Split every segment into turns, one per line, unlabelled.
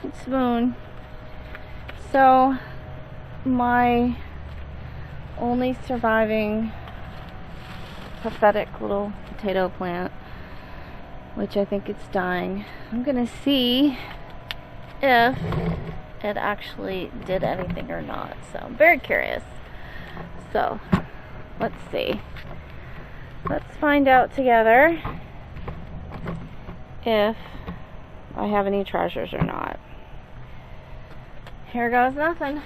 It's Moon. So, my only surviving pathetic little potato plant, which I think it's dying. I'm gonna see if it actually did anything or not. So, I'm very curious. So, let's see. Let's find out together if I have any treasures or not. Here goes nothing.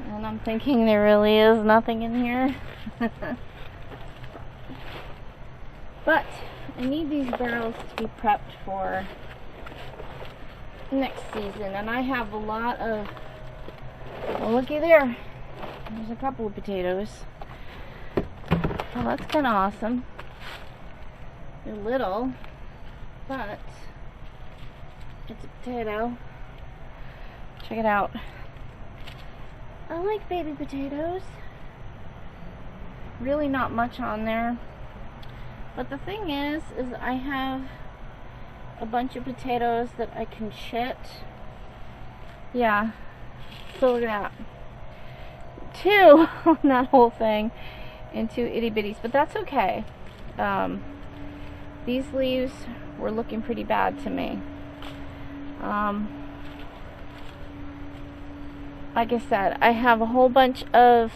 And I'm thinking there really is nothing in here. But I need these barrels to be prepped for next season. And I have a lot of, well, looky there. There's a couple of potatoes. Well, that's kind of awesome. They're little, but it's a potato. Check it out. I like baby potatoes. Really not much on there. But the thing is I have a bunch of potatoes that I can chit. Yeah. So look at that. 2 on that whole thing. And 2 itty bitties. But that's okay. These leaves were looking pretty bad to me. Like I said, I have a whole bunch of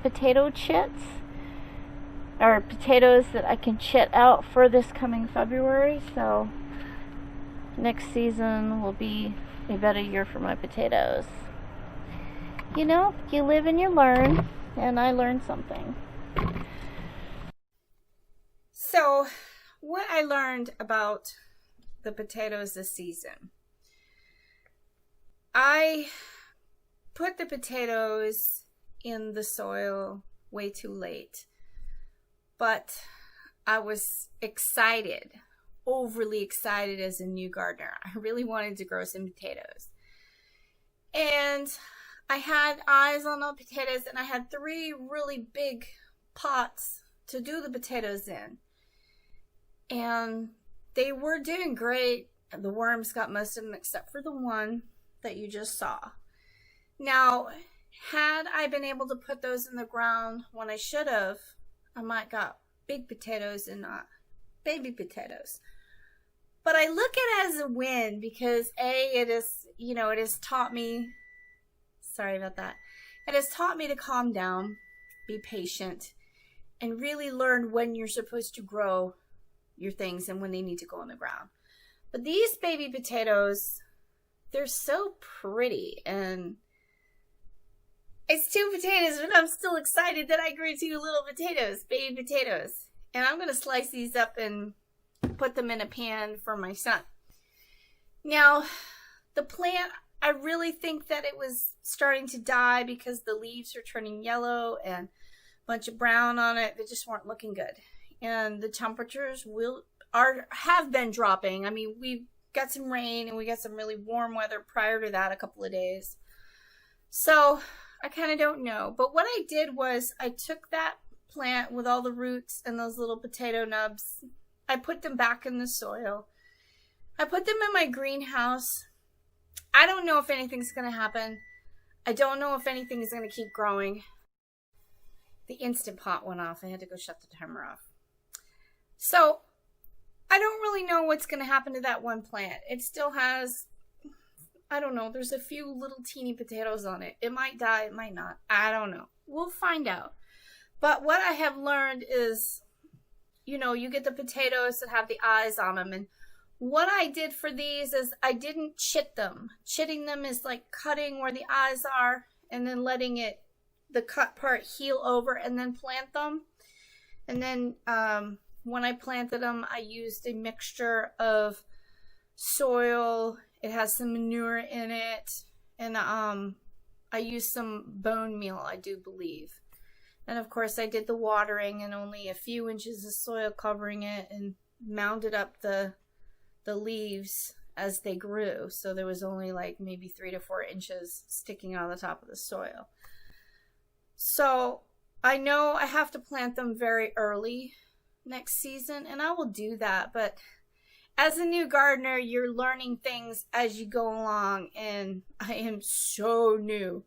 potato chits, or potatoes that I can chit out for this coming February, so next season will be a better year for my potatoes. You know, you live and you learn, and I learned something.
So, what I learned about the potatoes this season. I put the potatoes in the soil way too late. But I was excited, overly excited as a new gardener. I really wanted to grow some potatoes. And I had eyes on the potatoes, and I had 3 really big pots to do the potatoes in. And they were doing great. The worms got most of them except for the one that you just saw. Now, had I been able to put those in the ground when I should have, I might got big potatoes and not baby potatoes. But I look at it as a win because it has taught me, sorry about that. It has taught me to calm down, be patient, and really learn when you're supposed to grow your things and when they need to go on the ground. But these baby potatoes, they're so pretty, and it's 2 potatoes, but I'm still excited that I grew 2 little potatoes, baby potatoes. And I'm going to slice these up and put them in a pan for my son. Now, the plant, I really think that it was starting to die because the leaves are turning yellow and a bunch of brown on it. They just weren't looking good. And the temperatures have been dropping. I mean, we got some rain and we got some really warm weather prior to that, a couple of days. So I kind of don't know. But what I did was I took that plant with all the roots and those little potato nubs. I put them back in the soil. I put them in my greenhouse. I don't know if anything's going to happen. I don't know if anything is going to keep growing. The Instant Pot went off. I had to go shut the timer off. So I don't really know what's going to happen to that one plant. It still has, I don't know, there's a few little teeny potatoes on it. It might die, it might not. I don't know. We'll find out. But what I have learned is, you get the potatoes that have the eyes on them. And what I did for these is I didn't chit them. Chitting them is like cutting where the eyes are and then letting the cut part heal over and then plant them. And then when I planted them, I used a mixture of soil. It has some manure in it. And I used some bone meal, I do believe. And of course, I did the watering and only a few inches of soil covering it and mounded up the leaves as they grew. So there was only like maybe 3 to 4 inches sticking out of the top of the soil. So I know I have to plant them very early. next season, and I will do that. But as a new gardener, you're learning things as you go along, and I am so new.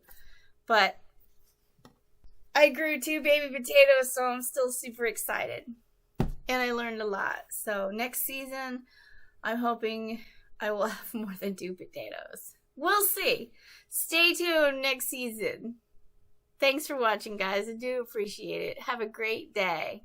But I grew 2 baby potatoes, so I'm still super excited. And I learned a lot. So next season, I'm hoping I will have more than 2 potatoes. We'll see. Stay tuned next season. Thanks for watching, guys. I do appreciate it. Have a great day.